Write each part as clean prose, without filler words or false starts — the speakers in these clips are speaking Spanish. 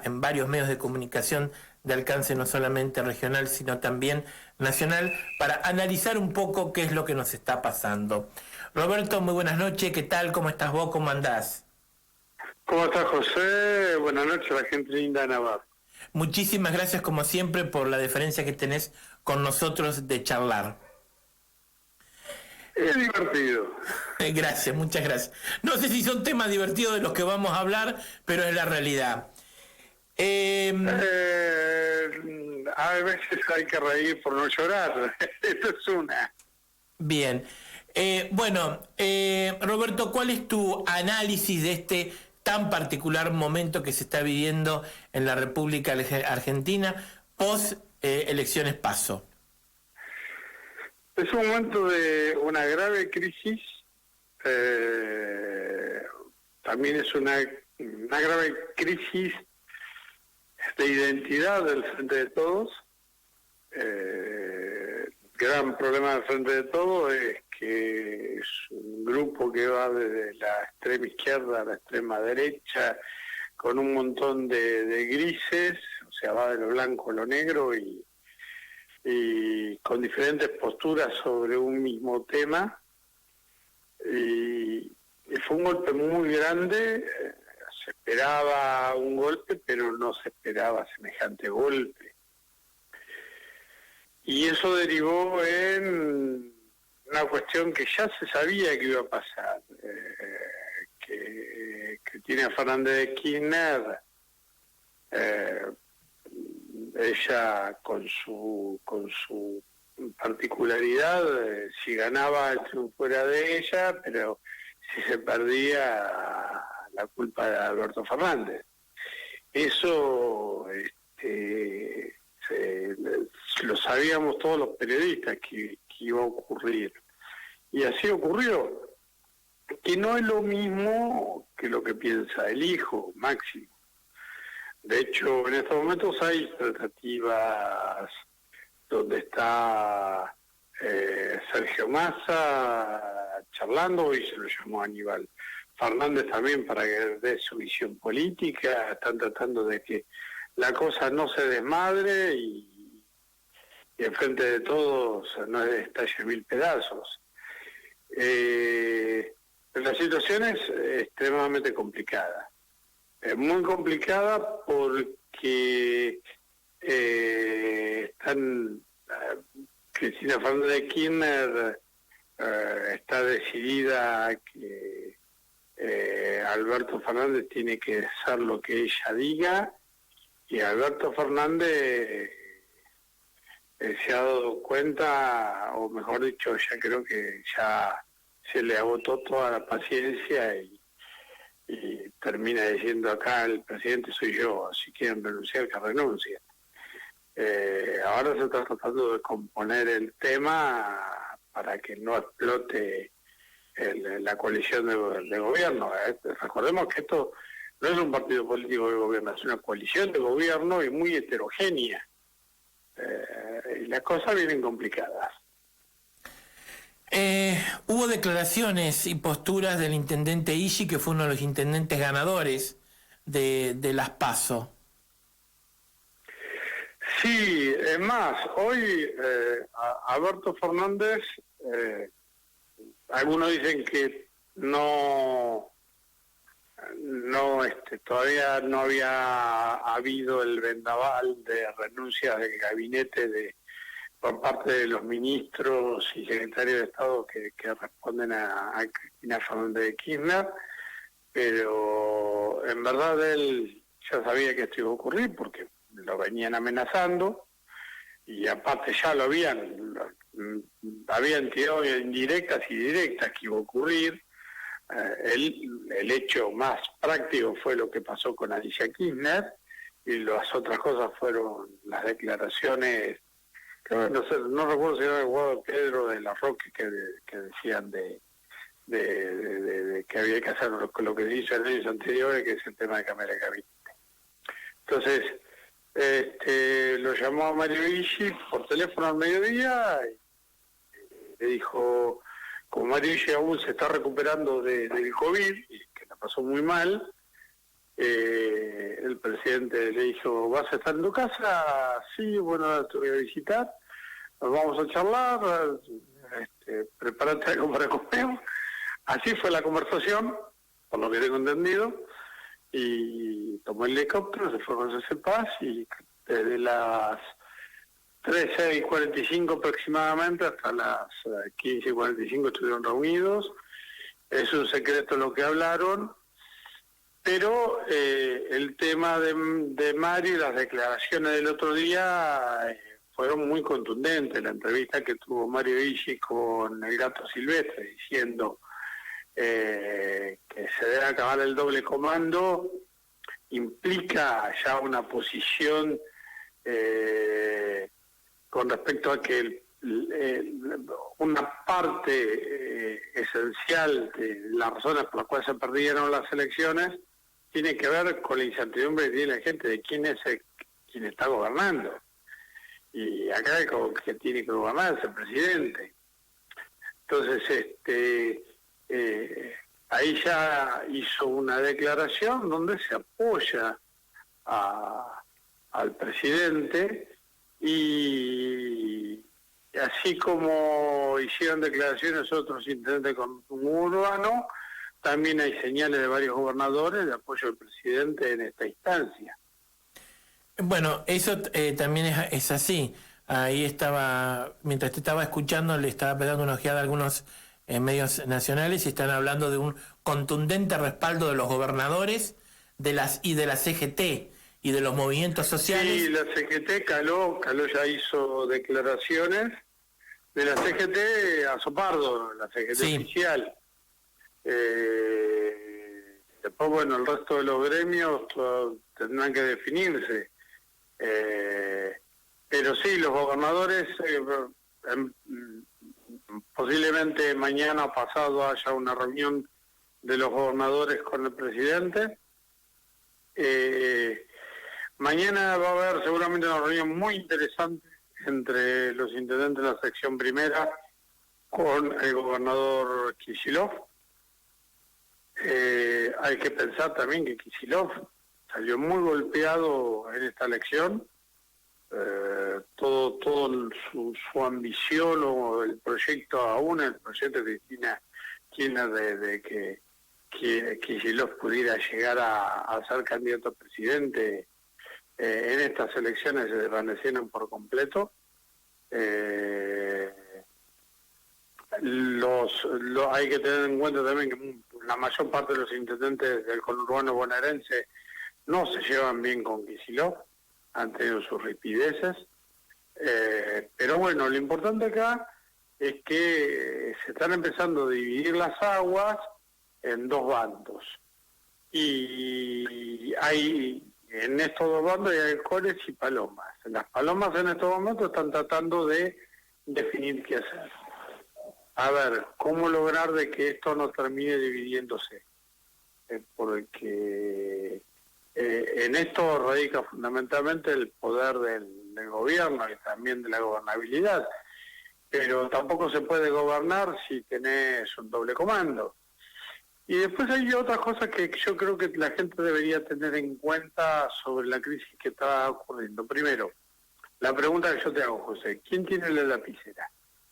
en varios medios de comunicación de alcance no solamente regional, sino también nacional, para analizar un poco qué es lo que nos está pasando. Roberto, muy buenas noches, ¿qué tal? ¿Cómo estás vos? ¿Cómo andás? ¿Cómo estás, José? Buenas noches, la gente linda de Navarra. Muchísimas gracias, como siempre, por la deferencia que tenés con nosotros de charlar. Es divertido. Gracias, muchas gracias. No sé si son temas divertidos de los que vamos a hablar, pero es la realidad. A veces hay que reír por no llorar. Esto es una. Bien. Roberto, ¿cuál es tu análisis de este tan particular momento que se está viviendo en la República Argentina post elecciones PASO? Es un momento de una grave crisis. También es una grave crisis de identidad del Frente de Todos. Gran problema del Frente de Todos es que es un grupo que va desde la extrema izquierda a la extrema derecha, con un montón de grises, o sea, va de lo blanco a lo negro y con diferentes posturas sobre un mismo tema. Y fue un golpe muy grande, se esperaba un golpe, pero no se esperaba semejante golpe. Y eso derivó en una cuestión que ya se sabía que iba a pasar, que Cristina Fernández de Kirchner, ella con su particularidad, si ganaba el triunfo era de ella, pero si se perdía la culpa de Alberto Fernández. Eso lo sabíamos todos los periodistas que iba a ocurrir. Y así ocurrió, que no es lo mismo que lo que piensa el hijo, Máximo. De hecho, en estos momentos hay tratativas donde está Sergio Massa charlando, y se lo llamó Aníbal Fernández también para que dé su visión política. Están tratando de que la cosa no se desmadre y el Frente de Todos no estalle mil pedazos. La situación es extremadamente complicada. Es muy complicada porque Cristina Fernández de Kirchner está decidida a que Alberto Fernández tiene que hacer lo que ella diga, y Alberto Fernández se ha dado cuenta, o mejor dicho, ya creo que ya se le agotó toda la paciencia y termina diciendo: acá el presidente soy yo, si quieren renunciar, que renuncien. Ahora se está tratando de componer el tema para que no explote la coalición de gobierno. Recordemos que esto no es un partido político de gobierno, es una coalición de gobierno y muy heterogénea. Y las cosas vienen complicadas. Hubo declaraciones y posturas del intendente Ishi, que fue uno de los intendentes ganadores de las PASO. Sí, es más, hoy Alberto Fernández, algunos dicen que todavía no había habido el vendaval de renuncias del gabinete por parte de los ministros y secretarios de Estado que responden a Cristina Fernández de Kirchner, pero en verdad él ya sabía que esto iba a ocurrir porque lo venían amenazando, y aparte ya lo habían tirado indirectas y directas que iba a ocurrir. El hecho más práctico fue lo que pasó con Alicia Kirchner, y las otras cosas fueron las declaraciones, que no recuerdo si era Guado Pedro de la Roque, que decían de que había que hacer lo que se hizo en años anteriores, que es el tema de cambiar el gabinete. Entonces, lo llamó a Mario Ishi por teléfono al mediodía y le dijo, como Mario Ishi aún se está recuperando del COVID, y que la pasó muy mal, El presidente le dijo, ¿vas a estar en tu casa? Sí, bueno, te voy a visitar, nos vamos a charlar, prepárate algo para comer. Así fue la conversación, por lo que tengo entendido, y tomó el helicóptero, se fue con José Paz, y desde las 13:45 aproximadamente hasta las 15:45 estuvieron reunidos. Es un secreto lo que hablaron, pero el tema de Mario y las declaraciones del otro día fueron muy contundentes. La entrevista que tuvo Mario Viggi con el Gato Silvestre diciendo que se debe acabar el doble comando implica ya una posición con respecto a que una parte esencial de las razones por las cuales se perdieron las elecciones tiene que ver con la incertidumbre que tiene la gente de quién es quien está gobernando. Y acá el que tiene que gobernar es el presidente. Entonces, ahí ya hizo una declaración donde se apoya al presidente, y así como hicieron declaraciones otros intendentes con un urbano, también hay señales de varios gobernadores de apoyo al presidente en esta instancia. Bueno, eso también es así. Ahí estaba, mientras te estaba escuchando, le estaba pegando una ojeada a algunos medios nacionales y están hablando de un contundente respaldo de los gobernadores de la CGT y de los movimientos sociales. Sí, la CGT caló ya hizo declaraciones de la CGT a Sopardo, la CGT sí. oficial. Después, bueno, el resto de los gremios tendrán que definirse. Pero sí, los gobernadores, posiblemente mañana o pasado haya una reunión de los gobernadores con el presidente. Mañana va a haber seguramente una reunión muy interesante entre los intendentes de la sección primera con el gobernador Kicillof. Hay que pensar también que Kicillof salió muy golpeado en esta elección. Todo su ambición o el proyecto aún, el proyecto que tiene de que Kicillof pudiera llegar a ser candidato a presidente, en estas elecciones se desvanecieron por completo. Hay que tener en cuenta también que la mayor parte de los intendentes del conurbano bonaerense no se llevan bien con Kicillof, han tenido sus ripideces, pero bueno, lo importante acá es que se están empezando a dividir las aguas en dos bandos, y hay en estos dos bandos hay halcones y palomas. Las palomas en estos momentos están tratando de definir qué hacer. A ver, cómo lograr de que esto no termine dividiéndose, porque en esto radica fundamentalmente el poder del gobierno y también de la gobernabilidad, pero tampoco se puede gobernar si tenés un doble comando. Y después hay otras cosas que yo creo que la gente debería tener en cuenta sobre la crisis que está ocurriendo. Primero, la pregunta que yo te hago, José, ¿quién tiene la lapicera?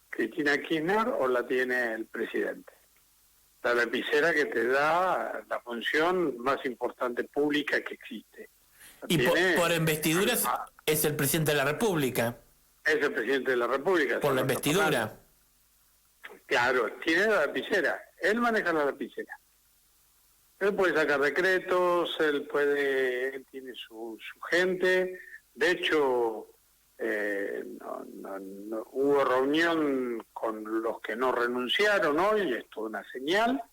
¿Cristina Kirchner o la tiene el presidente? La lapicera que te da la función más importante pública que existe. Y por investiduras es el presidente de la República. Es el presidente de la República. Por la investidura. Claro, tiene la lapicera. Él maneja la lapicera. Él puede sacar decretos, él tiene su gente. De hecho, hubo reunión con los que no renunciaron hoy, es toda una señal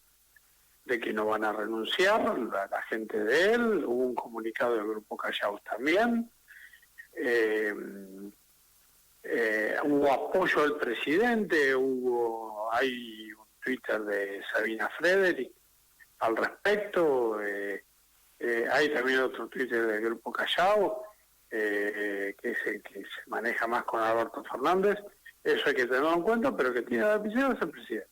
de que no van a renunciar, la gente de él. Hubo un comunicado del Grupo Callao también. Hubo apoyo al presidente, hay un Twitter de Sabina Frederick al respecto, hay también otro Twitter del Grupo Callao, que es el que se maneja más con Alberto Fernández. Eso hay que tenerlo en cuenta, pero que tiene la lapicera es el presidente.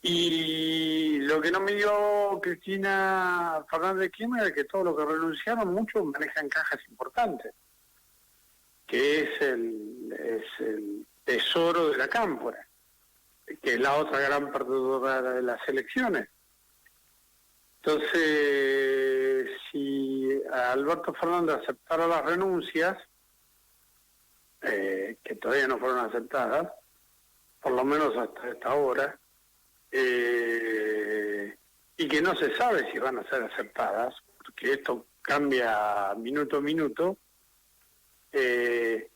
Y lo que no me dio Cristina Fernández de Kirchner es que todo lo que renunciaron, muchos manejan cajas importantes, que es el tesoro de la cámpora, que es la otra gran perdedora de las elecciones. Entonces, si Alberto Fernández aceptara las renuncias, que todavía no fueron aceptadas, por lo menos hasta esta hora, y que no se sabe si van a ser aceptadas, porque esto cambia minuto a minuto, se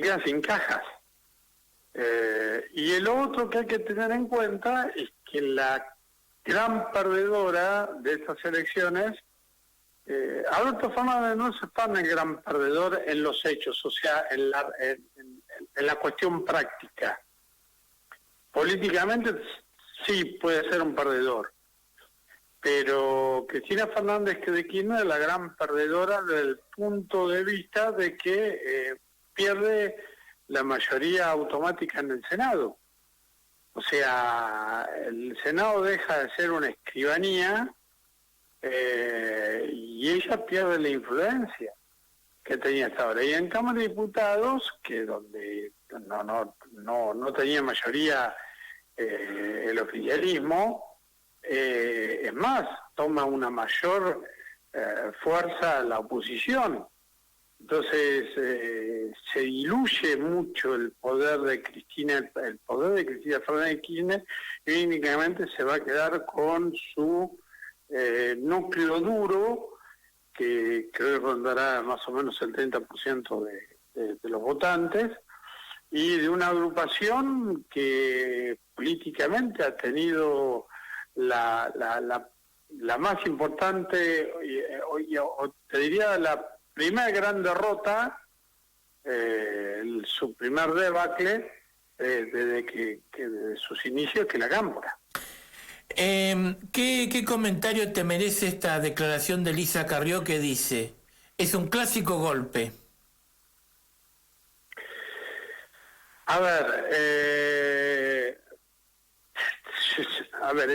quedan sin cajas. Y el otro que hay que tener en cuenta es que la gran perdedora de estas elecciones, Alberto Fernández no es tan el gran perdedor en los hechos, o sea, en la cuestión práctica. Políticamente sí puede ser un perdedor, pero Cristina Fernández de Kirchner es la gran perdedora desde el punto de vista de que pierde la mayoría automática en el Senado. O sea, el Senado deja de ser una escribanía y ella pierde la influencia que tenía hasta ahora. Y en Cámara de Diputados, que donde no tenía mayoría el oficialismo, es más, toma una mayor fuerza la oposición. Entonces se diluye mucho el poder de Cristina, el poder de Cristina Fernández de Kirchner, y únicamente se va a quedar con su núcleo duro, que creo que rondará más o menos el 30% de los votantes, y de una agrupación que políticamente ha tenido la más importante, o te diría la primera gran derrota, su primer debacle desde sus inicios, que la Cámpora. ¿Qué comentario te merece esta declaración de Elisa Carrió que dice: es un clásico golpe? A ver,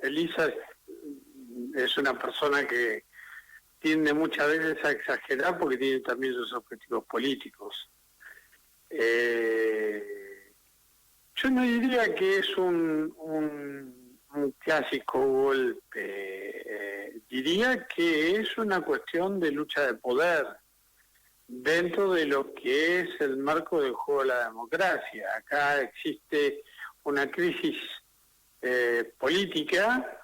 Elisa es una persona que tiende muchas veces a exagerar porque tiene también sus objetivos políticos. Yo no diría que es un clásico golpe, diría que es una cuestión de lucha de poder dentro de lo que es el marco del juego de la democracia. Acá existe una crisis política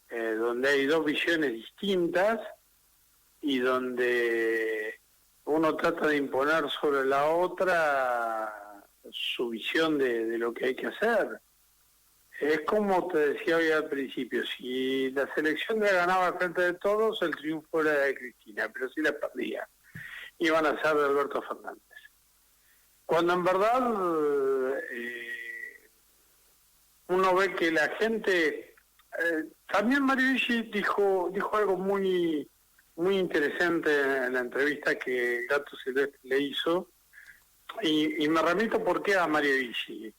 donde hay dos visiones distintas y donde uno trata de imponer sobre la otra su visión de lo que hay que hacer. Es como te decía hoy al principio, si la selección le ganaba al Frente de Todos, el triunfo era de Cristina, pero si la perdía, iban a ser de Alberto Fernández. Cuando en verdad uno ve que la gente... también Mario Vichy dijo algo muy interesante en la entrevista que Gato Silvestre le hizo, y me remito por qué a Mario Vichy.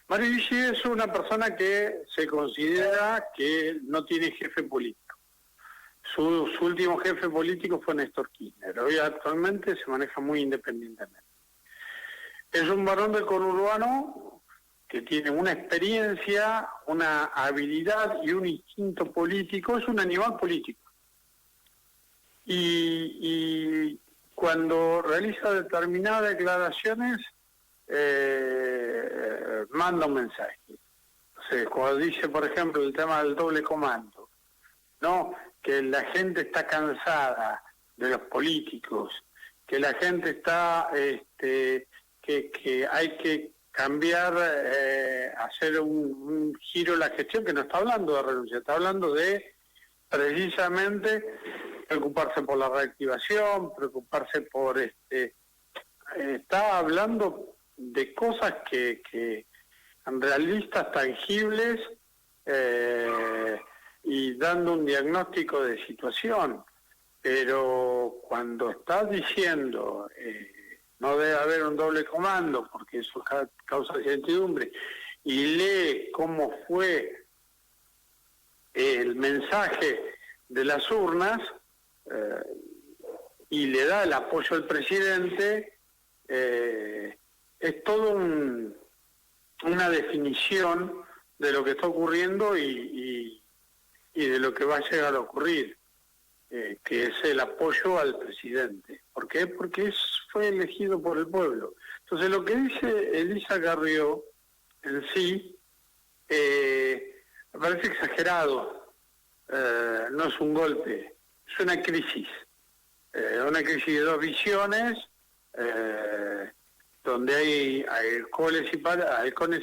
Mario Vichy es una persona que se considera que no tiene jefe político. Su último jefe político fue Néstor Kirchner. Hoy actualmente se maneja muy independientemente. Es un varón del conurbano que tiene una experiencia, una habilidad y un instinto político. Es un animal político. Y cuando realiza determinadas declaraciones, manda un mensaje. O sea, cuando dice, por ejemplo, el tema del doble comando, ¿no? Que la gente está cansada de los políticos, que la gente está, que hay que cambiar, hacer un giro en la gestión, que no está hablando de renuncia, está hablando de precisamente preocuparse por la reactivación, preocuparse por está hablando de cosas que realistas, tangibles, y dando un diagnóstico de situación. Pero cuando estás diciendo no debe haber un doble comando porque eso causa incertidumbre, y lee cómo fue el mensaje de las urnas y le da el apoyo al presidente, es todo una definición de lo que está ocurriendo y de lo que va a llegar a ocurrir, que es el apoyo al presidente. ¿Por qué? Porque fue elegido por el pueblo. Entonces lo que dice Elisa Carrió en sí me parece exagerado, no es un golpe, es una crisis de dos visiones, donde hay halcones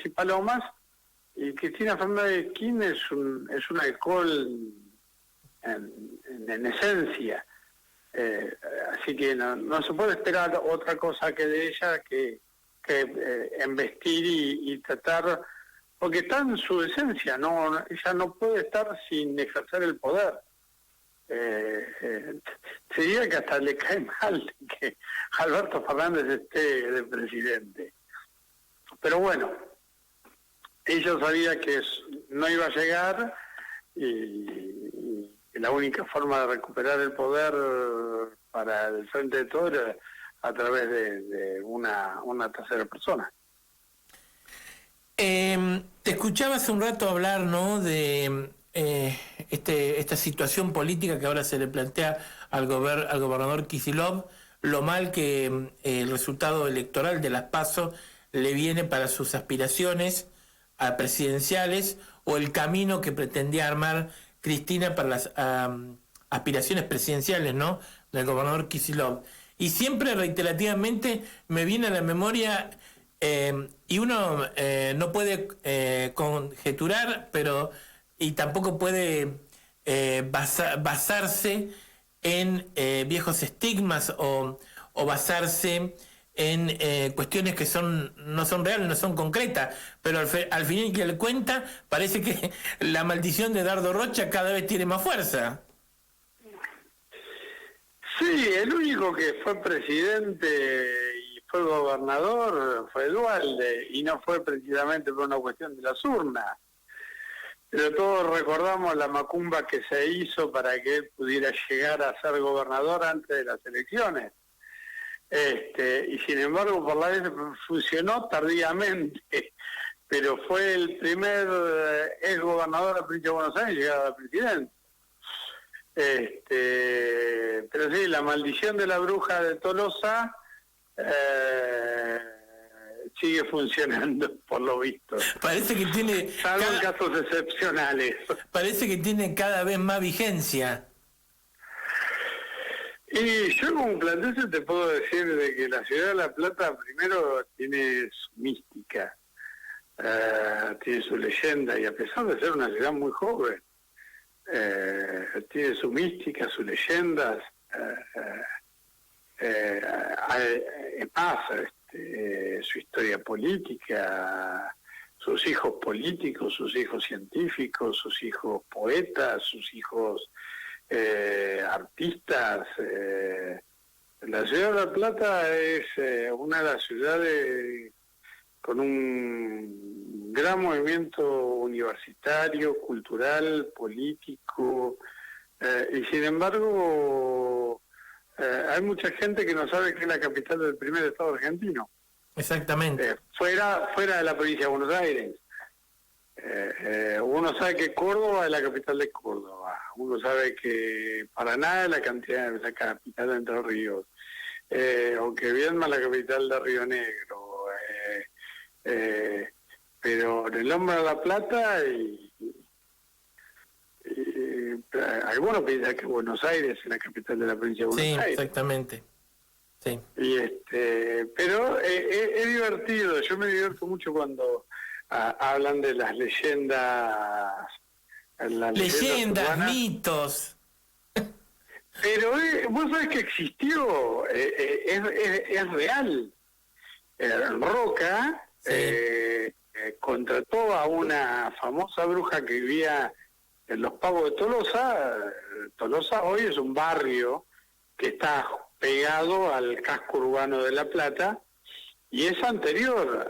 y palomas, y Cristina Fernández de Kirchner es un halcón en esencia, así que no se puede esperar otra cosa que de ella que embestir y tratar, porque está en su esencia, ella no puede estar sin ejercer el poder. Sería que hasta le cae mal que Alberto Fernández esté de presidente. Pero bueno, ella sabía que no iba a llegar y la única forma de recuperar el poder para el frente de todo era a través de una tercera persona. Te escuchaba hace un rato hablar, ¿no?, de esta situación política que ahora se le plantea al gobernador Kicillof, lo mal que el resultado electoral de las PASO le viene para sus aspiraciones a presidenciales, o el camino que pretendía armar Cristina para las aspiraciones presidenciales, ¿no?, del gobernador Kicillof. Y siempre reiterativamente me viene a la memoria, y uno no puede conjeturar, y tampoco puede basarse en viejos estigmas o basarse en cuestiones que no son reales, no son concretas, pero al final y al cuenta parece que la maldición de Dardo Rocha cada vez tiene más fuerza. Sí, el único que fue presidente y fue gobernador fue Duhalde, y no fue precisamente por una cuestión de las urnas. Pero todos recordamos la macumba que se hizo para que él pudiera llegar a ser gobernador antes de las elecciones. Y sin embargo, por la vez funcionó tardíamente, pero fue el primer ex gobernador de la provincia de Buenos Aires llegado a presidente. Pero sí, la maldición de la bruja de Tolosa sigue funcionando, por lo visto. Parece que tiene... Salvo en casos excepcionales. Parece que tiene cada vez más vigencia. Y yo como platense te puedo decir de que la ciudad de La Plata primero tiene su mística, tiene su leyenda, y a pesar de ser una ciudad muy joven, tiene su mística, sus leyendas, su historia política, sus hijos políticos, sus hijos científicos, sus hijos poetas, sus hijos artistas. La ciudad de La Plata es una de las ciudades con un gran movimiento universitario, cultural, político, y sin embargo hay mucha gente que no sabe que es la capital del primer estado argentino. Exactamente. Fuera de la provincia de Buenos Aires. Uno sabe que Córdoba es la capital de Córdoba, uno sabe que Paraná es la capital de Entre Ríos, o que Viedma es la capital de Río Negro, pero en el nombre de La Plata algunos piensan que Buenos Aires es la capital de la provincia de Buenos Aires. Sí, exactamente. Sí. Pero es divertido, yo me divierto mucho cuando hablan de las leyendas. Leyendas, mitos. Pero vos sabés que existió, es real. Roca contrató a una famosa bruja que vivía en Los Pagos de Tolosa. Tolosa hoy es un barrio que está pegado al casco urbano de La Plata y es anterior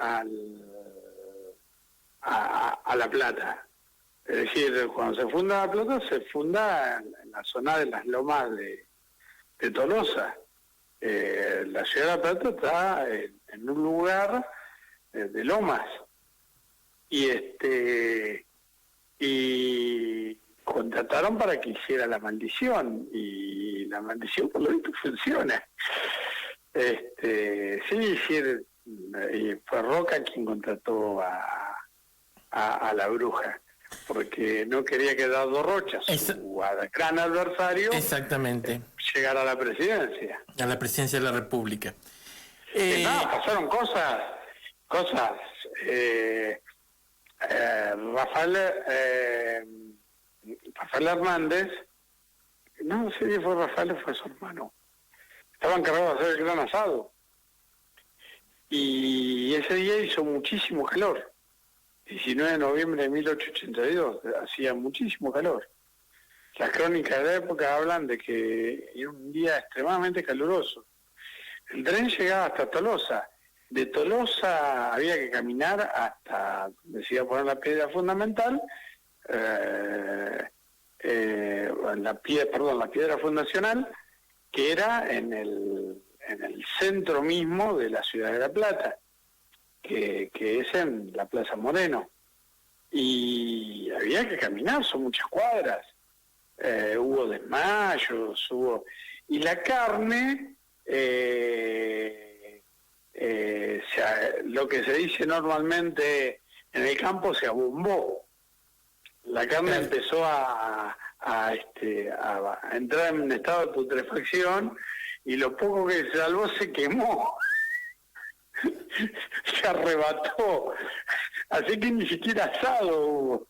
a La Plata. Es decir, cuando se funda La Plata, se funda en la zona de las lomas de Tolosa. La ciudad de La Plata está en un lugar de lomas. Y contrataron para que hiciera la maldición, y la maldición por lo visto funciona. Y fue Roca quien contrató a la bruja, porque no quería que Dardo Rocha, su gran adversario, exactamente, llegara a la presidencia. A la presidencia de la República. Pasaron cosas. Rafael Hernández, no sé si fue Rafael o fue su hermano, estaba encargado de hacer el gran asado, y ese día hizo muchísimo calor. 19 de noviembre de 1882, hacía muchísimo calor. Las crónicas de la época hablan de que era un día extremadamente caluroso. El tren llegaba hasta Tolosa. De Tolosa había que caminar hasta donde se iba a poner la piedra fundamental, la piedra fundacional, que era en el centro mismo de la ciudad de La Plata, que es en la Plaza Moreno. Y había que caminar, son muchas cuadras. Hubo desmayos, y la carne, lo que se dice normalmente en el campo, se abombó. La carne empezó a entrar en un estado de putrefacción, y lo poco que se salvó se quemó. Se arrebató. Así que ni siquiera asado hubo.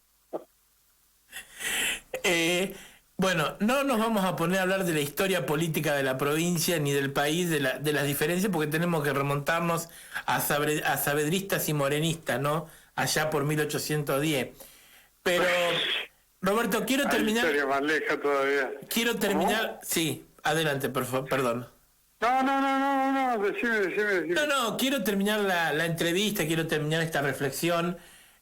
Bueno, no nos vamos a poner a hablar de la historia política de la provincia ni del país, de las diferencias, porque tenemos que remontarnos a saavedristas y morenistas, ¿no? Allá por 1810. Pero, Roberto, quiero terminar... Historia más lejos todavía. Quiero terminar... ¿Cómo? Sí, adelante, por favor, perdón. No, decime. No, quiero terminar la entrevista, quiero terminar esta reflexión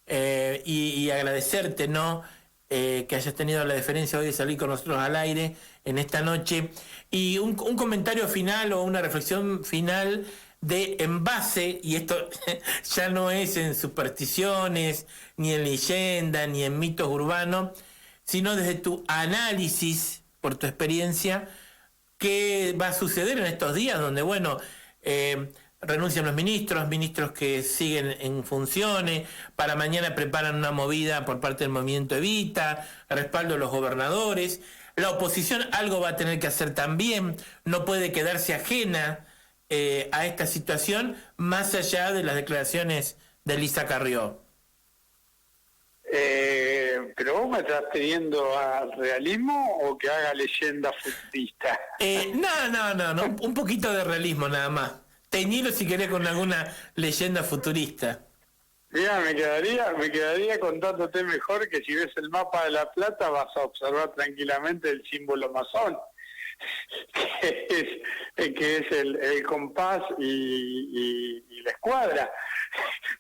y agradecerte, ¿no? Que hayas tenido la deferencia hoy de salir con nosotros al aire en esta noche. Y un comentario final o una reflexión final en base, y esto ya no es en supersticiones, ni en leyendas, ni en mitos urbanos, sino desde tu análisis, por tu experiencia, qué va a suceder en estos días donde, renuncian los ministros que siguen en funciones, para mañana preparan una movida por parte del movimiento Evita, respaldo a los gobernadores, la oposición algo va a tener que hacer también, no puede quedarse ajena a esta situación, más allá de las declaraciones de Elisa Carrió. ¿Pero vos me estás pidiendo al realismo o que haga leyenda futurista? No, un poquito de realismo nada más. Teñilo si querés con alguna leyenda futurista. Mira, me quedaría contándote mejor que si ves el mapa de La Plata vas a observar tranquilamente el símbolo masón, que es el compás y la escuadra.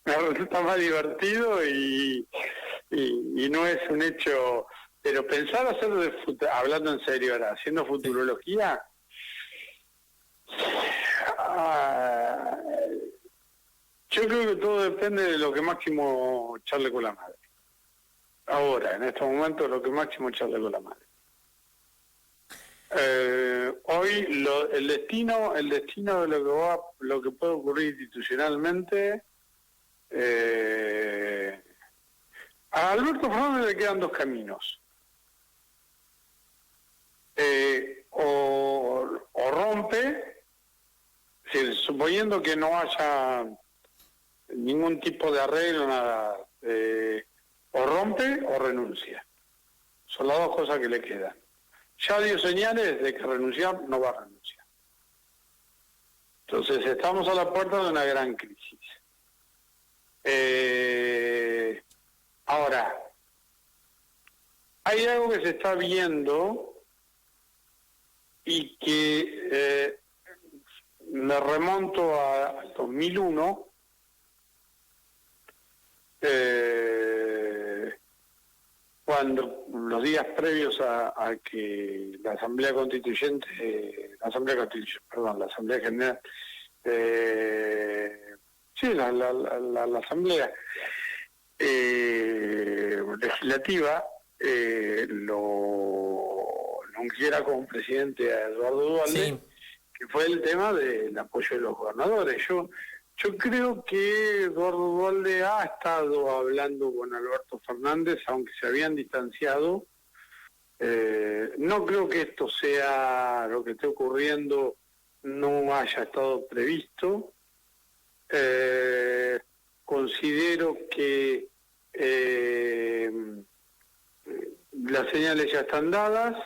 Me resulta más divertido y no es un hecho, pero pensar hacerlo hablando en serio ahora, haciendo futurología, yo creo que todo depende de lo que Máximo charle con la madre. Ahora, en estos momentos, lo que Máximo charle con la madre. Hoy el destino de lo que puede ocurrir institucionalmente, a Alberto Fernández le quedan dos caminos. O rompe, suponiendo que no haya ningún tipo de arreglo, nada, o rompe o renuncia. Son las dos cosas que le quedan. Ya dio señales de que renunciar no va a renunciar. Entonces estamos a la puerta de una gran crisis. Ahora, hay algo que se está viendo y que me remonto al 2001, previos a que la Asamblea Constituyente, la Asamblea General, la Asamblea Legislativa lo ungiera como presidente a Eduardo Duhalde, Sí. que fue el tema del apoyo de los gobernadores. Yo creo que Eduardo Duhalde ha estado hablando con Alberto Fernández, aunque se habían distanciado. No creo que esto sea lo que esté ocurriendo, no haya estado previsto. Considero que las señales ya están dadas.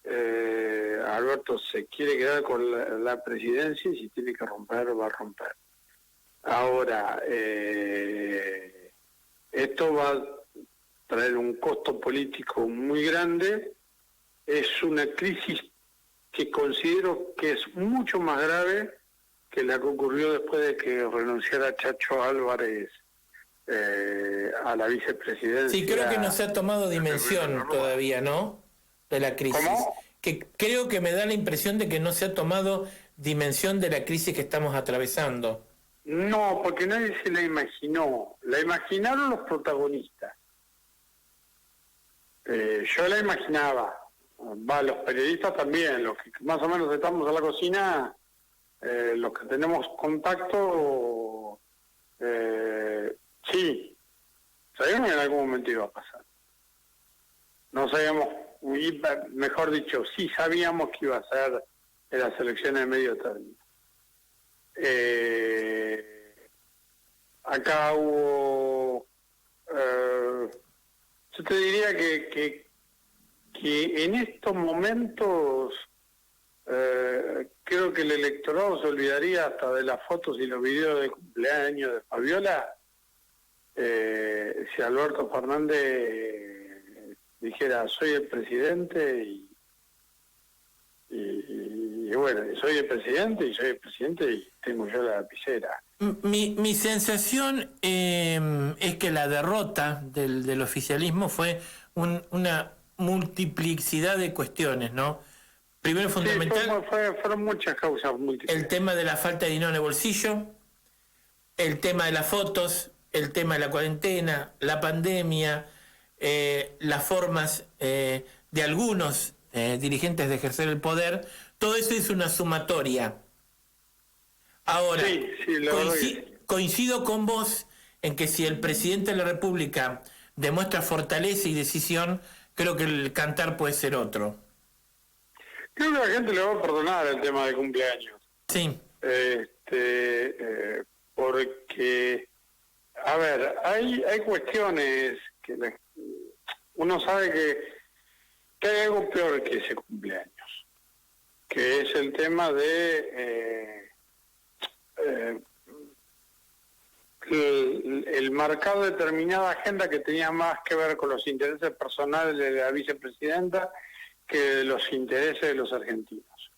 Alberto se quiere quedar con la presidencia y si tiene que romper, va a romper. Ahora, esto va a traer un costo político muy grande. Es una crisis que considero que es mucho más grave que la que ocurrió después de que renunciara Chacho Álvarez a la vicepresidencia. Sí, creo que no se ha tomado dimensión todavía, ¿no?, de la crisis. ¿Cómo? Que creo que me da la impresión de que no se ha tomado dimensión de la crisis que estamos atravesando. No, porque nadie se la imaginó. La imaginaron los protagonistas. Yo la imaginaba. Los periodistas también, los que más o menos estamos a la cocina, los que tenemos contacto, sí, sabíamos que en algún momento iba a pasar. No sabíamos, mejor dicho, sí sabíamos que iba a ser en las elecciones de medio término. Acá hubo, yo te diría que en estos momentos creo que el electorado se olvidaría hasta de las fotos y los videos de cumpleaños de Fabiola si Alberto Fernández dijera soy el presidente y bueno, soy el presidente y tengo yo la lapicera. Mi sensación es que la derrota del oficialismo fue una multiplicidad de cuestiones, ¿no? Primero, fundamental, fueron muchas causas múltiples. el tema de la falta de dinero en el bolsillo, el tema de las fotos, el tema de la cuarentena, la pandemia, las formas de algunos dirigentes de ejercer el poder. Todo eso es una sumatoria. Ahora, coincido con vos en que si el presidente de la República demuestra fortaleza y decisión, creo que el cantar puede ser otro. Creo que la gente le va a perdonar el tema de cumpleaños. Sí. Porque, a ver, hay cuestiones que uno sabe que hay algo peor que ese cumpleaños, que es el tema de el marcar determinada agenda que tenía más que ver con los intereses personales de la vicepresidenta que los intereses de los argentinos.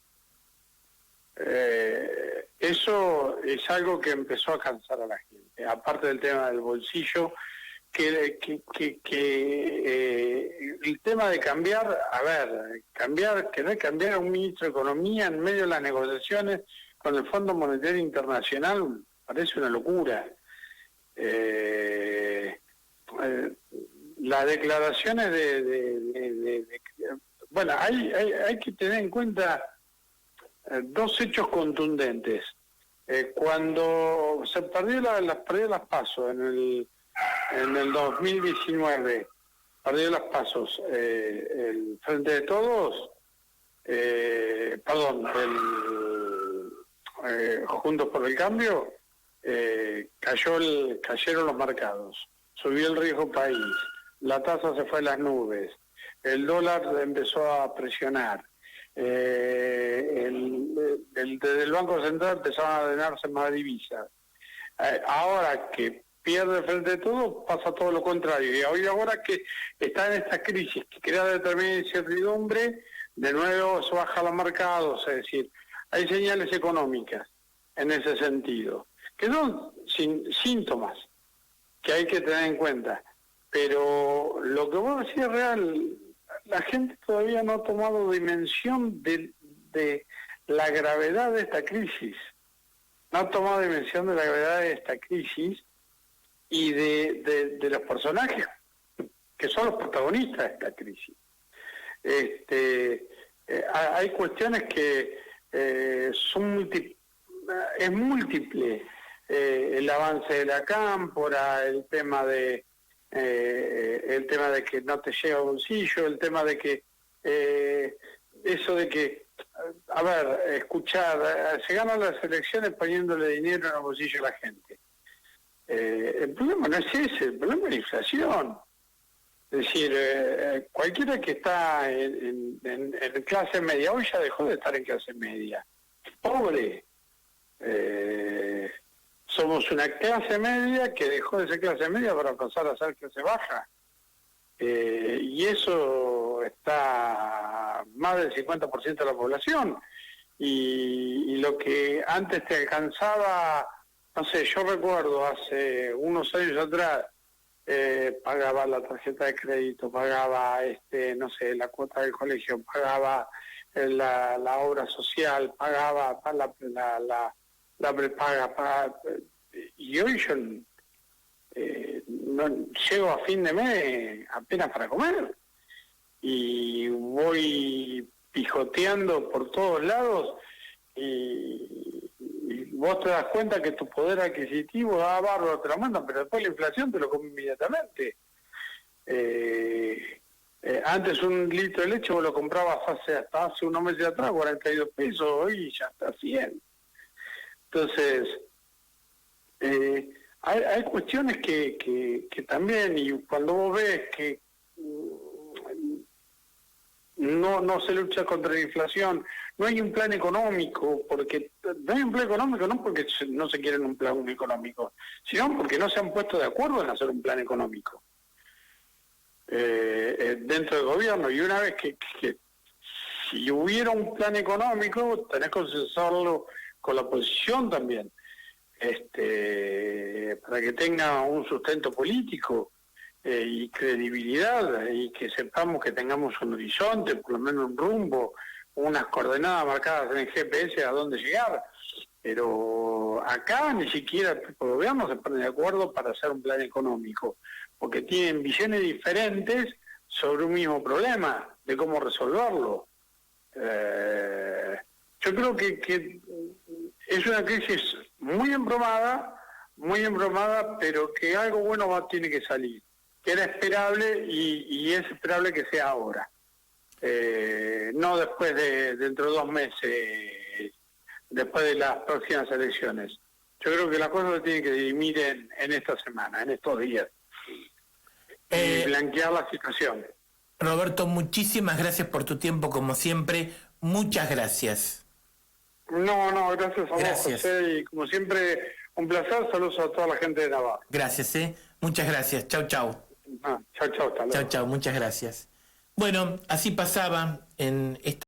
Eso es algo que empezó a cansar a la gente, aparte del tema del bolsillo, que el tema de querer cambiar a un ministro de Economía en medio de las negociaciones con el Fondo Monetario Internacional parece una locura. Las declaraciones bueno, hay que tener en cuenta dos hechos contundentes. Cuando se perdió las PASO en el 2019, perdió las PASOs el Frente de Todos, Juntos por el Cambio, cayeron los mercados, subió el riesgo país, la tasa se fue a las nubes, el dólar empezó a presionar, desde el Banco Central empezaron a ordenarse más divisas. Ahora que pierde frente de todo, pasa todo lo contrario. Y hoy ahora que está en esta crisis que crea determinada incertidumbre, de nuevo se bajan los mercados, es decir, hay señales económicas en ese sentido, que son síntomas que hay que tener en cuenta. Pero lo que vos decís es real. la gente todavía no ha tomado dimensión de la gravedad de esta crisis. No ha tomado dimensión de la gravedad de esta crisis y de los personajes que son los protagonistas de esta crisis. Hay cuestiones que es múltiple. El avance de la cámpora, el tema de que no te llega al bolsillo, el tema de que eso de que, a ver, escuchar, se ganan las elecciones poniéndole dinero en el bolsillo a la gente. El problema no es ese, el problema es la inflación. Es decir, cualquiera que está en clase media, hoy ya dejó de estar en clase media. Pobre. Somos una clase media que dejó de ser clase media para pasar a ser clase baja. Y eso está más del 50% de la población. Y lo que antes te alcanzaba, no sé, yo recuerdo hace unos años atrás, pagaba la tarjeta de crédito, pagaba no sé, la cuota del colegio, pagaba la obra social, pagaba la prepaga, y hoy yo no llego a fin de mes apenas para comer y voy pijoteando por todos lados y vos te das cuenta que tu poder adquisitivo bárbaro, te lo mandan, pero después la inflación te lo come inmediatamente. Antes un litro de leche vos lo comprabas hasta hace unos meses atrás, 42 pesos, hoy ya está 100. Entonces, hay cuestiones que también, y cuando vos ves que no se lucha contra la inflación, no hay un plan económico, porque no hay un plan económico no porque no se quiere un plan económico, sino porque no se han puesto de acuerdo en hacer un plan económico dentro del gobierno. Y una vez que si hubiera un plan económico, tenés que consensuarlo con la oposición también, para que tenga un sustento político y credibilidad, y que sepamos que tengamos un horizonte, por lo menos un rumbo, unas coordenadas marcadas en el GPS a dónde llegar. Pero acá ni siquiera el gobierno se pone de acuerdo para hacer un plan económico, porque tienen visiones diferentes sobre un mismo problema, de cómo resolverlo. Yo creo que es una crisis muy embromada, pero que algo bueno tiene que salir, que era esperable y es esperable que sea ahora, no después dentro de 2 meses, después de las próximas elecciones. Yo creo que la cosa se tiene que dirimir en esta semana, en estos días, y blanquear la situación. Roberto, muchísimas gracias por tu tiempo, como siempre. Muchas gracias. No, gracias a vos, José, y como siempre, un placer. Saludos a toda la gente de Navarra. Gracias, muchas gracias. Chau. Chau, hasta luego. Chau, muchas gracias. Bueno, así pasaba en esta